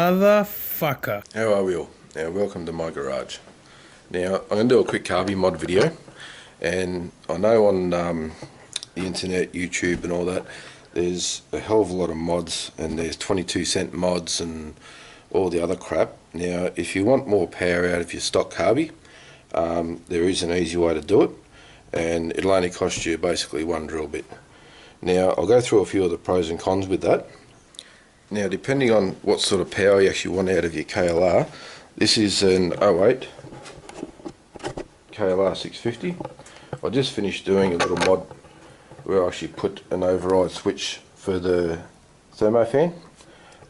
Motherfucker. How are we all? Now, welcome to my garage. Now, I'm going to do a quick Carby mod video, and I know on the internet, YouTube and all that, there's a hell of a lot of mods, and there's 22-cent mods and all the other crap. Now, if you want more power out of your stock Carby, there is an easy way to do it, and it'll only cost you basically one drill bit. Now, I'll go through a few of the pros and cons with that. Now, depending on what sort of power you actually want out of your KLR, this is an 08 KLR 650. I just finished doing a little mod where I actually put an override switch for the thermofan.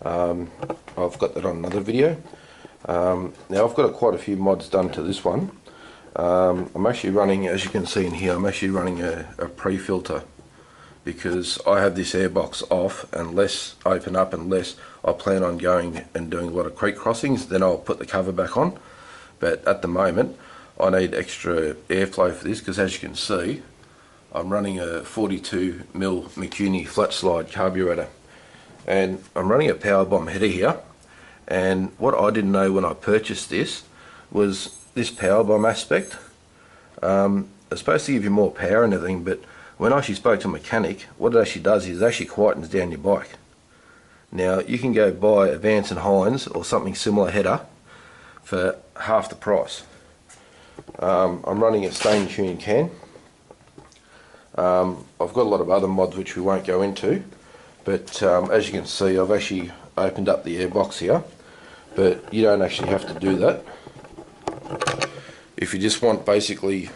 I've got that on another video. Now, I've got quite a few mods done to this one. I'm actually running, as you can see in here, I'm actually running a pre-filter, because I have this airbox off, unless I open up, unless I plan on going and doing a lot of creek crossings, then I'll put the cover back on. But at the moment I need extra airflow for this, because as you can see, I'm running a 42mm McCuney flat slide carburetor, and I'm running a power bomb header here. And what I didn't know when I purchased this was this power bomb aspect. It's supposed to give you more power and everything, but when I actually spoke to a mechanic, what it actually does is it actually quietens down your bike. Now, you can go buy a Vance and Hines or something similar header for half the price. I'm running a stain tuning can. I've got a lot of other mods which we won't go into, but as you can see, I've actually opened up the airbox here, but you don't actually have to do that. If you just want basically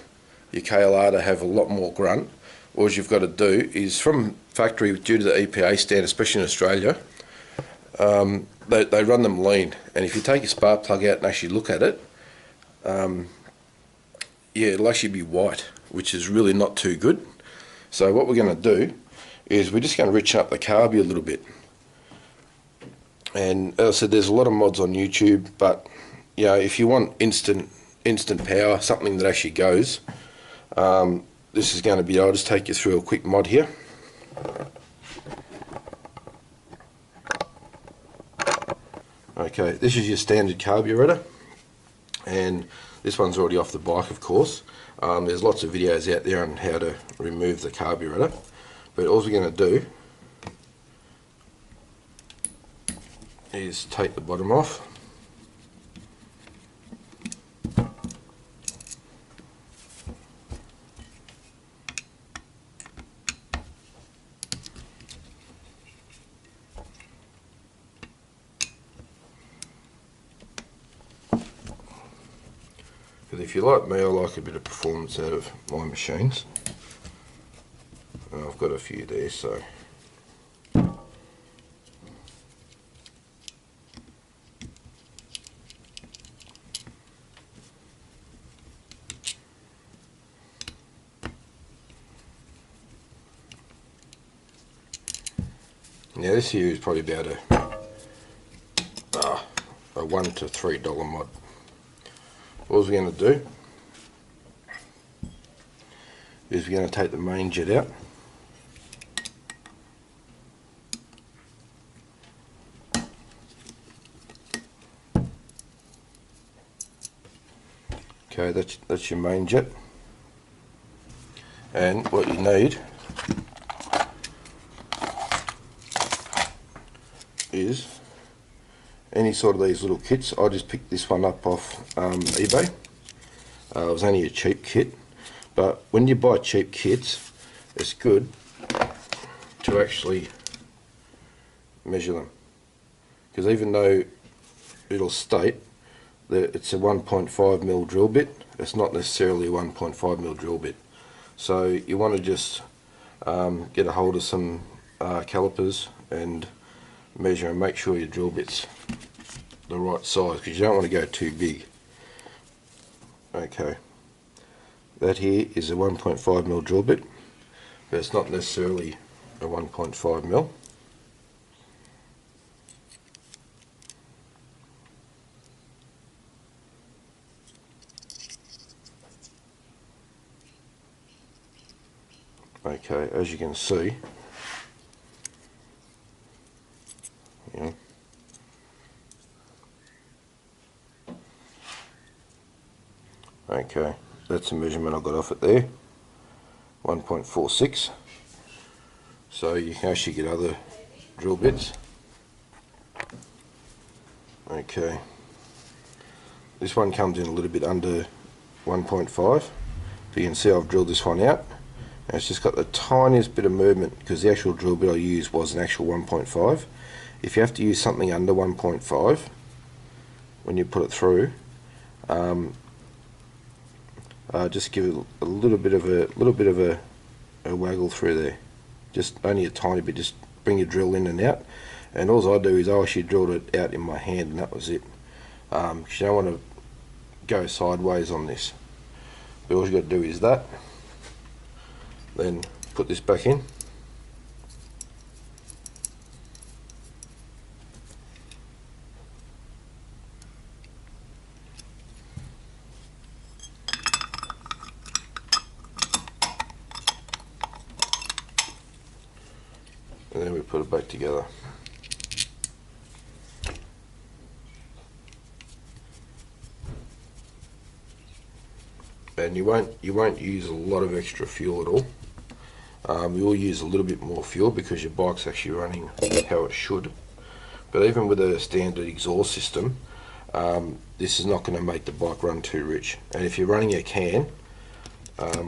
your KLR to have a lot more grunt, all you've got to do is, from factory, due to the EPA standard, especially in Australia, they run them lean, and if you take your spark plug out and actually look at it, yeah, it'll actually be white, which is really not too good. So what we're going to do is we're just going to richen up the Carby a little bit. And as I said, there's a lot of mods on YouTube, but you know, if you want instant power, something that actually goes, this is going to be, I'll just take you through a quick mod here. Okay, this is your standard carburetor, and this one's already off the bike, of course. There's lots of videos out there on how to remove the carburetor, but all we're going to do is take the bottom off. Because if you're like me, I like a bit of performance out of my machines. And I've got a few there, so. Now this here is probably about a $1 to $3 mod. All we're going to do is we're going to take the main jet out. Okay, that's your main jet. And what you need is any sort of these little kits. I just picked this one up off eBay. It was only a cheap kit, but when you buy cheap kits, it's good to actually measure them, because even though it'll state that it's a 1.5mm drill bit, it's not necessarily a 1.5mm drill bit. So you want to just get a hold of some calipers and measure and make sure your drill bit's the right size, because you don't want to go too big. Okay, that here is a 1.5mm drill bit, but it's not necessarily a 1.5mm. Okay, as you can see, Okay, that's the measurement I got off it there, 1.46. So you can actually get other drill bits. Okay, this one comes in a little bit under 1.5. So you can see I've drilled this one out, and it's just got the tiniest bit of movement because the actual drill bit I used was an actual 1.5. If you have to use something under 1.5 when you put it through, just give it a little bit of a waggle through there, just only a tiny bit. Just bring your drill in and out, and all I do is I actually drilled it out in my hand, and that was it. Because you don't want to go sideways on this, but all you got to do is that, then put this back in. And then we put it back together. And you won't use a lot of extra fuel at all. You will use a little bit more fuel because your bike's actually running how it should. But even with a standard exhaust system, this is not going to make the bike run too rich. And if you're running a can,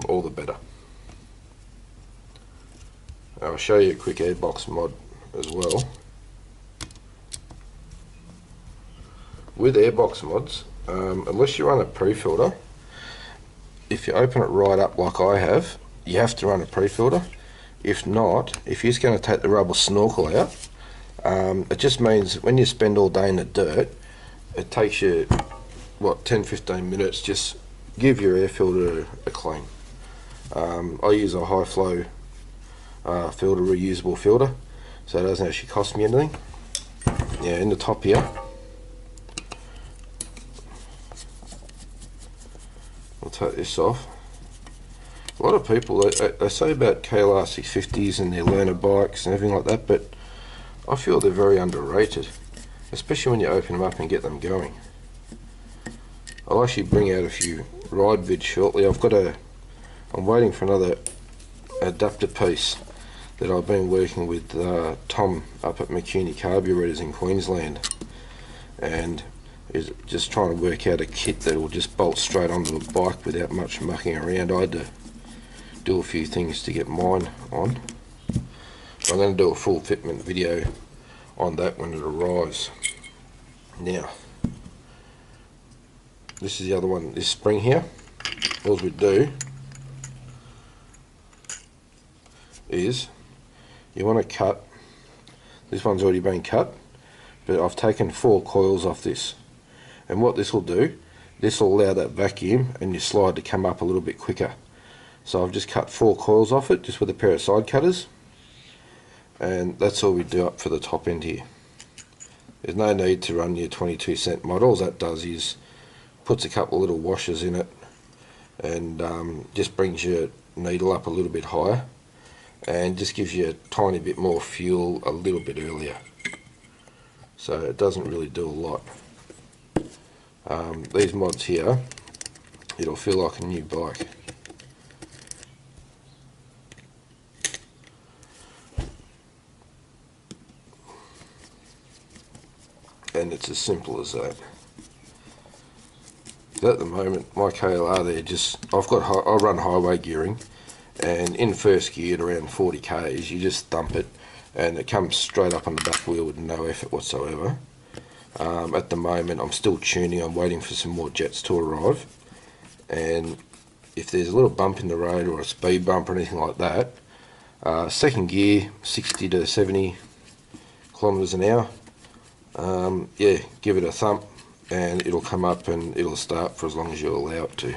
all the better. I'll show you a quick airbox mod as well. With airbox mods, unless you run a pre-filter, if you open it right up like I have, you have to run a pre-filter. If not, if you're just going to take the rubber snorkel out, it just means when you spend all day in the dirt, it takes you, what, 10-15 minutes, just give your air filter a clean. I use a high flow filter, reusable filter, so it doesn't actually cost me anything. Yeah, in the top here, I'll take this off. A lot of people, they say about KLR 650s and their learner bikes and everything like that, but I feel they're very underrated, especially when you open them up and get them going. I'll actually bring out a few ride vids shortly. I'm waiting for another adapter piece that I've been working with Tom up at Carby Mods in Queensland, and is just trying to work out a kit that will just bolt straight onto the bike without much mucking around. I had to do a few things to get mine on. I'm going to do a full fitment video on that when it arrives. Now, this is the other one, this spring here. All we do is you want to cut, this one's already been cut, but I've taken 4 coils off this, and what this will do, this will allow that vacuum and your slide to come up a little bit quicker. So I've just cut 4 coils off it just with a pair of side cutters, and that's all we do up for the top end here. There's no need to run your 22-cent mod. All that does is puts a couple of little washers in it and just brings your needle up a little bit higher and just gives you a tiny bit more fuel a little bit earlier. So it doesn't really do a lot. These mods here, it'll feel like a new bike. And it's as simple as that. At the moment, my KLR there, I run highway gearing, and in first gear at around 40 k's, you just thump it, and it comes straight up on the back wheel with no effort whatsoever. At the moment, I'm still tuning. I'm waiting for some more jets to arrive, and if there's a little bump in the road or a speed bump or anything like that, second gear, 60 to 70 kilometers an hour. Yeah, give it a thump and it'll come up and it'll start for as long as you allow it to.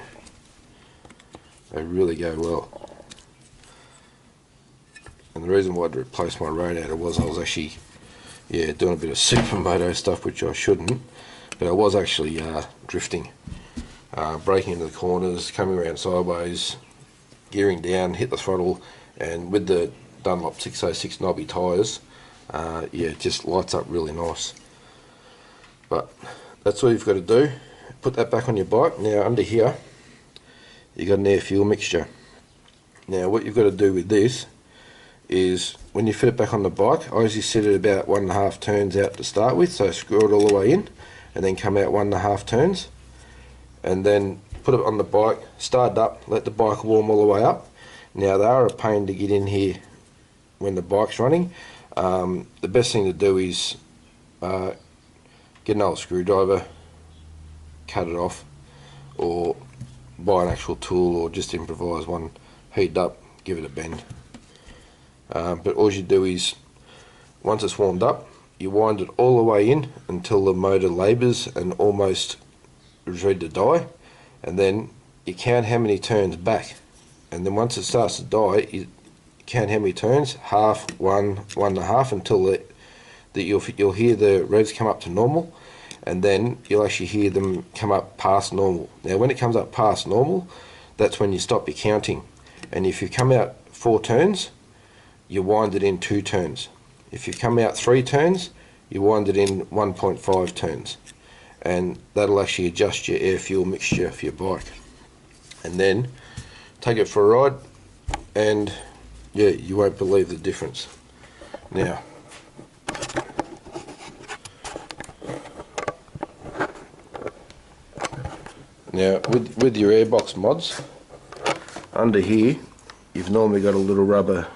They really go well. And the reason why I'd replace my radiator was I was actually doing a bit of supermoto stuff, which I shouldn't, but I was actually drifting, braking into the corners, coming around sideways, gearing down, hit the throttle, and with the Dunlop 606 knobby tyres, it just lights up really nice. But that's all you've got to do. Put that back on your bike. Now under here, you got an air fuel mixture. Now what you've got to do with this is when you fit it back on the bike, I usually set it about 1.5 turns out to start with, so screw it all the way in and then come out 1.5 turns, and then put it on the bike, start it up, let the bike warm all the way up. Now they are a pain to get in here when the bike's running. The best thing to do is get an old screwdriver, cut it off, or buy an actual tool, or just improvise one, heat it up, give it a bend. But all you do is, once it's warmed up, you wind it all the way in until the motor labours and almost is ready to die, and then you count how many turns back, and then once it starts to die, you count how many turns, half, 1.5, until you'll hear the revs come up to normal, and then you'll actually hear them come up past normal. Now when it comes up past normal, that's when you stop your counting, and if you come out 4 turns, you wind it in 2 turns. If you come out 3 turns, you wind it in 1.5 turns, and that'll actually adjust your air fuel mixture for your bike. And then take it for a ride, and yeah, you won't believe the difference. Now with your airbox mods, under here you've normally got a little rubber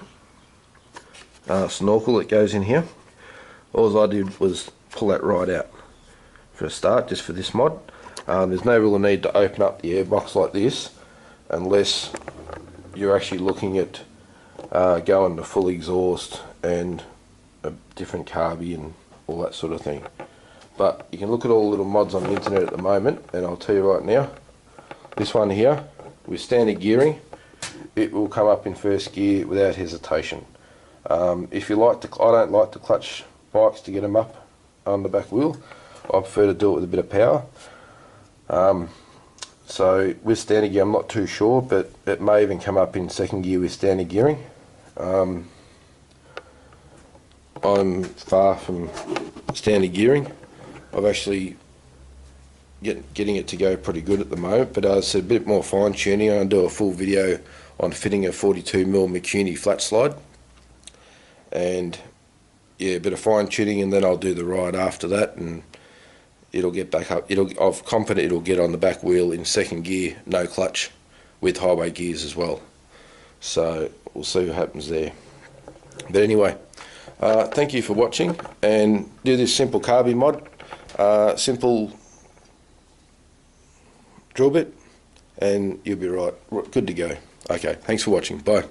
snorkel that goes in here. All I did was pull that right out for a start, just for this mod. There's no real need to open up the airbox like this unless you're actually looking at going to full exhaust and a different carby and all that sort of thing. But you can look at all the little mods on the internet at the moment, and I'll tell you right now, this one here with standard gearing, it will come up in first gear without hesitation. If you like to, I don't like to clutch bikes to get them up on the back wheel. I prefer to do it with a bit of power. So with standard gear, I'm not too sure, but it may even come up in second gear with standard gearing. I'm far from standard gearing. I've actually getting it to go pretty good at the moment, but it's a bit more fine tuning. I'll do a full video on fitting a 42mm Mikuni flat slide, and yeah, a bit of fine tuning, and then I'll do the ride after that, and it'll get back up. I'm confident it'll get on the back wheel in second gear, no clutch, with highway gears as well. So we'll see what happens there. But anyway, thank you for watching, and do this simple Carby mod, simple drill bit, and you'll be right, good to go. Okay, thanks for watching, bye.